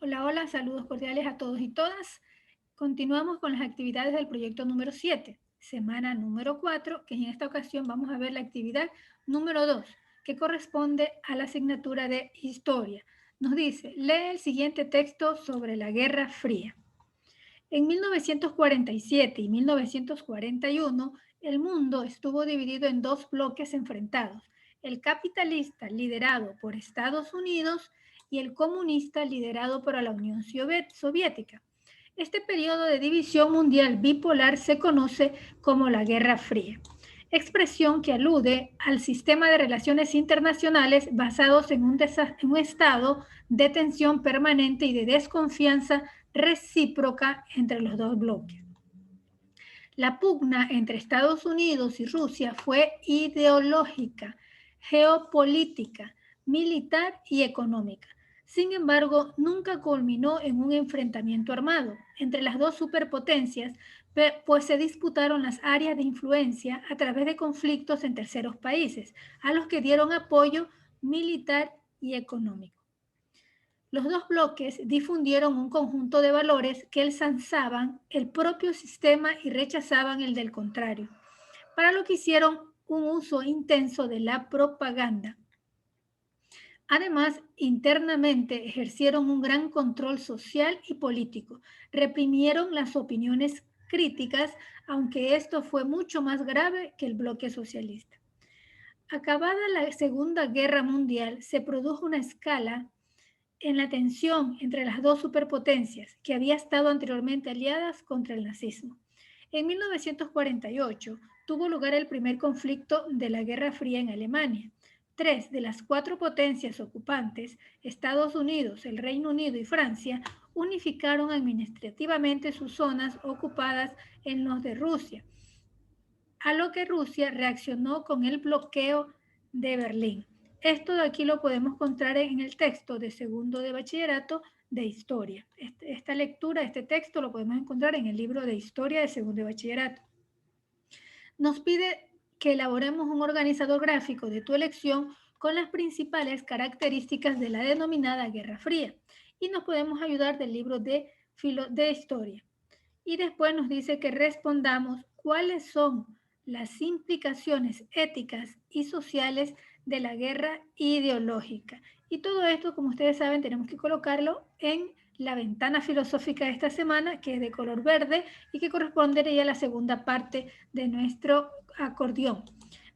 Hola, hola, saludos cordiales a todos y todas. Continuamos con las actividades del proyecto número 7, semana número 4, que en esta ocasión vamos a ver la actividad número 2, que corresponde a la asignatura de Historia. Nos dice, lee el siguiente texto sobre la Guerra Fría. En 1947 y 1941, el mundo estuvo dividido en dos bloques enfrentados, el capitalista liderado por Estados Unidos y el comunista liderado por la Unión Soviética. Este periodo de división mundial bipolar se conoce como la Guerra Fría, expresión que alude al sistema de relaciones internacionales basados en un estado de tensión permanente y de desconfianza recíproca entre los dos bloques. La pugna entre Estados Unidos y Rusia fue ideológica, geopolítica, militar y económica. Sin embargo, nunca culminó en un enfrentamiento armado entre las dos superpotencias, pues se disputaron las áreas de influencia a través de conflictos en terceros países, a los que dieron apoyo militar y económico. Los dos bloques difundieron un conjunto de valores que ensalzaban el propio sistema y rechazaban el del contrario, para lo que hicieron un uso intenso de la propaganda. Además, internamente ejercieron un gran control social y político, reprimieron las opiniones críticas, aunque esto fue mucho más grave que el bloque socialista. Acabada la Segunda Guerra Mundial, se produjo una escala en la tensión entre las dos superpotencias que había estado anteriormente aliadas contra el nazismo. En 1948 tuvo lugar el primer conflicto de la Guerra Fría en Alemania. Tres de las cuatro potencias ocupantes, Estados Unidos, el Reino Unido y Francia, unificaron administrativamente sus zonas ocupadas en los de Rusia, a lo que Rusia reaccionó con el bloqueo de Berlín. Esto de aquí lo podemos encontrar en el texto de segundo de bachillerato de historia. Esta lectura, este texto lo podemos encontrar en el libro de historia de segundo de bachillerato. Nos pide que elaboremos un organizador gráfico de tu elección con las principales características de la denominada Guerra Fría y nos podemos ayudar del libro de historia. Y después nos dice que respondamos cuáles son las implicaciones éticas y sociales de la guerra ideológica. Y todo esto, como ustedes saben, tenemos que colocarlo en la ventana filosófica de esta semana, que es de color verde y que correspondería a la segunda parte de nuestro acordeón.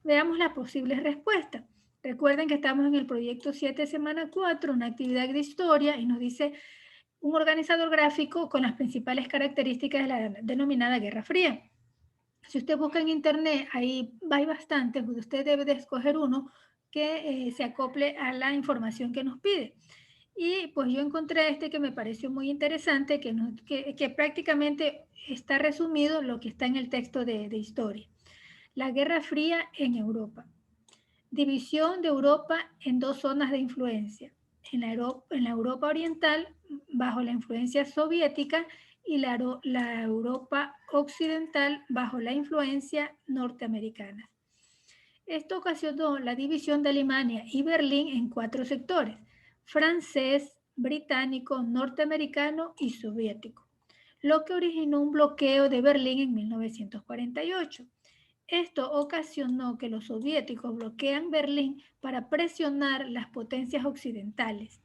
Veamos las posibles respuestas. Recuerden que estamos en el proyecto 7, semana 4, una actividad de historia, y nos dice un organizador gráfico con las principales características de la denominada Guerra Fría. Si usted busca en internet, ahí hay bastantes, pues usted debe de escoger uno que se acople a la información que nos pide. Y pues yo encontré este que me pareció muy interesante, que prácticamente está resumido lo que está en el texto de historia. La Guerra Fría en Europa. División de Europa en dos zonas de influencia. En la Europa oriental, bajo la influencia soviética, y la Europa occidental, bajo la influencia norteamericana. Esto ocasionó la división de Alemania y Berlín en cuatro sectores: francés, británico, norteamericano y soviético, lo que originó un bloqueo de Berlín en 1948. Esto ocasionó que los soviéticos bloquean Berlín para presionar las potencias occidentales,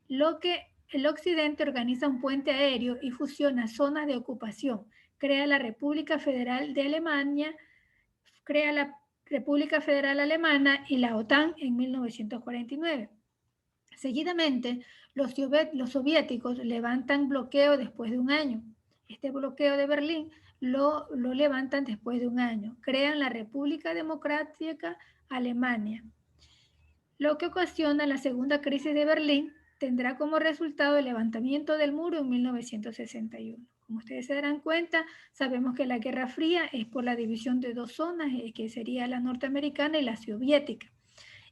lo que el occidente organiza un puente aéreo y fusiona zonas de ocupación, crea la República Federal de Alemania, crea la República Federal Alemana y la OTAN en 1949. Seguidamente, los soviéticos levantan bloqueo después de un año. Este bloqueo de Berlín lo levantan después de un año. Crean la República Democrática Alemania. Lo que ocasiona la segunda crisis de Berlín tendrá como resultado el levantamiento del muro en 1961. Como ustedes se darán cuenta, sabemos que la Guerra Fría es por la división de dos zonas, que sería la norteamericana y la soviética,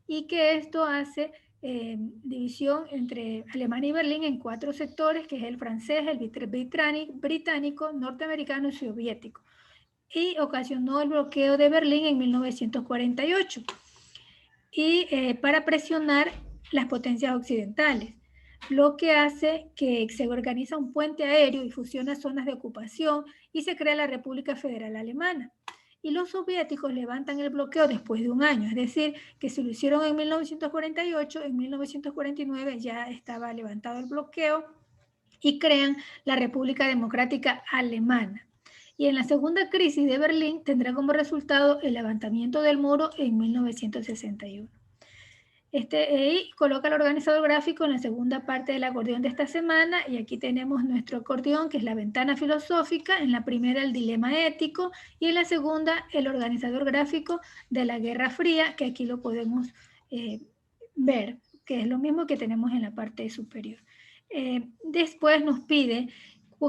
y que esto hace división entre Alemania y Berlín en cuatro sectores, que es el francés, el británico, norteamericano y soviético, y ocasionó el bloqueo de Berlín en 1948 y para presionar las potencias occidentales. lo que hace que se organiza un puente aéreo y fusiona zonas de ocupación y se crea la República Federal Alemana. Y los soviéticos levantan el bloqueo después de un año, es decir, que si lo hicieron en 1948, en 1949 ya estaba levantado el bloqueo y crean la República Democrática Alemana. Y en la segunda crisis de Berlín tendrá como resultado el levantamiento del muro en 1961. Y coloca el organizador gráfico en la segunda parte del acordeón de esta semana, y aquí tenemos nuestro acordeón, que es la ventana filosófica, en la primera el dilema ético, y en la segunda el organizador gráfico de la Guerra Fría, que aquí lo podemos ver, que es lo mismo que tenemos en la parte superior. Después nos pide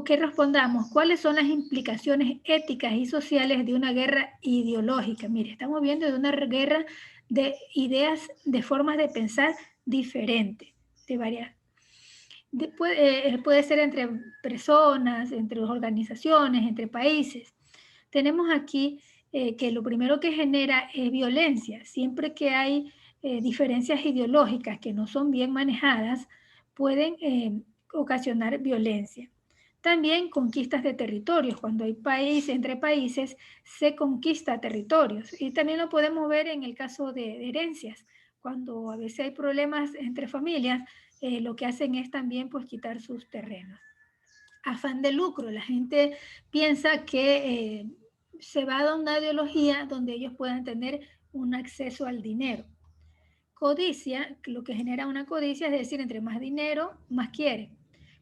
que respondamos cuáles son las implicaciones éticas y sociales de una guerra ideológica. Mire, estamos viendo de una guerra de ideas, de formas de pensar diferentes, de varias. Puede ser entre personas, entre organizaciones, entre países. Tenemos aquí que lo primero que genera es violencia. Siempre que hay diferencias ideológicas que no son bien manejadas, pueden ocasionar violencia. También conquistas de territorios. Cuando hay país entre países, se conquista territorios. Y también lo podemos ver en el caso de herencias. Cuando a veces hay problemas entre familias, lo que hacen es también pues quitar sus terrenos. Afán de lucro. La gente piensa que se va a dar una ideología donde ellos puedan tener un acceso al dinero. Codicia, lo que genera una codicia es decir, entre más dinero, más quieren.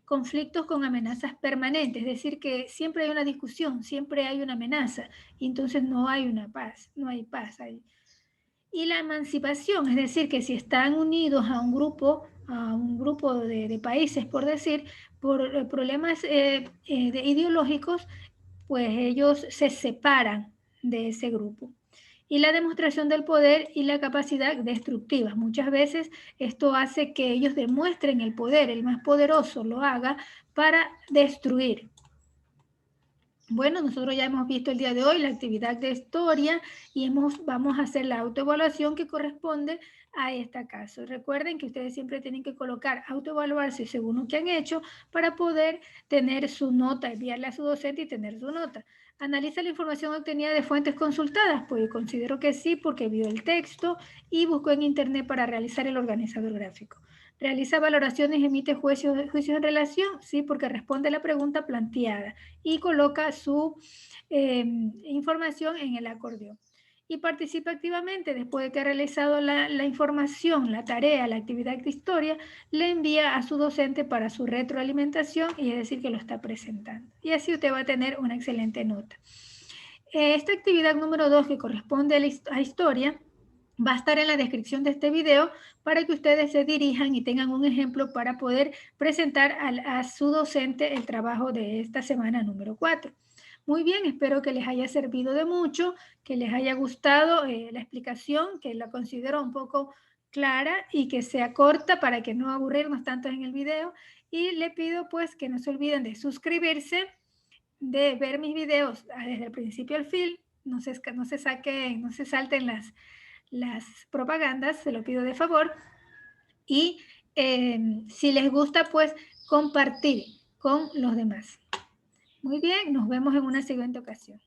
Conflictos con amenazas permanentes, es decir, que siempre hay una discusión, siempre hay una amenaza, y entonces no hay una paz, no hay paz ahí. Y la emancipación, es decir, que si están unidos a un grupo de países, por decir, por problemas ideológicos, pues ellos se separan de ese grupo. Y la demostración del poder y la capacidad destructiva. Muchas veces esto hace que ellos demuestren el poder, el más poderoso lo haga para destruir. Bueno, nosotros ya hemos visto el día de hoy la actividad de historia y vamos a hacer la autoevaluación que corresponde a este caso. Recuerden que ustedes siempre tienen que colocar autoevaluarse según lo que han hecho para poder tener su nota, enviarla a su docente y tener su nota. ¿Analiza la información obtenida de fuentes consultadas? Pues considero que sí, porque vio el texto y buscó en internet para realizar el organizador gráfico. ¿Realiza valoraciones y emite juicios en relación? Sí, porque responde a la pregunta planteada y coloca su información en el acordeón. Y participa activamente después de que ha realizado la información, la tarea, la actividad de historia, le envía a su docente para su retroalimentación, y es decir, que lo está presentando. Y así usted va a tener una excelente nota. Esta actividad número 2, que corresponde a historia, va a estar en la descripción de este video para que ustedes se dirijan y tengan un ejemplo para poder presentar a su docente el trabajo de esta semana número 4. Muy bien, espero que les haya servido de mucho, que les haya gustado la explicación, que la considero un poco clara y que sea corta para que no aburrirnos tanto en el video. Y le pido pues que no se olviden de suscribirse, de ver mis videos desde el principio al fin, no se salten las propagandas, se lo pido de favor. Y si les gusta, pues compartir con los demás. Muy bien, nos vemos en una siguiente ocasión.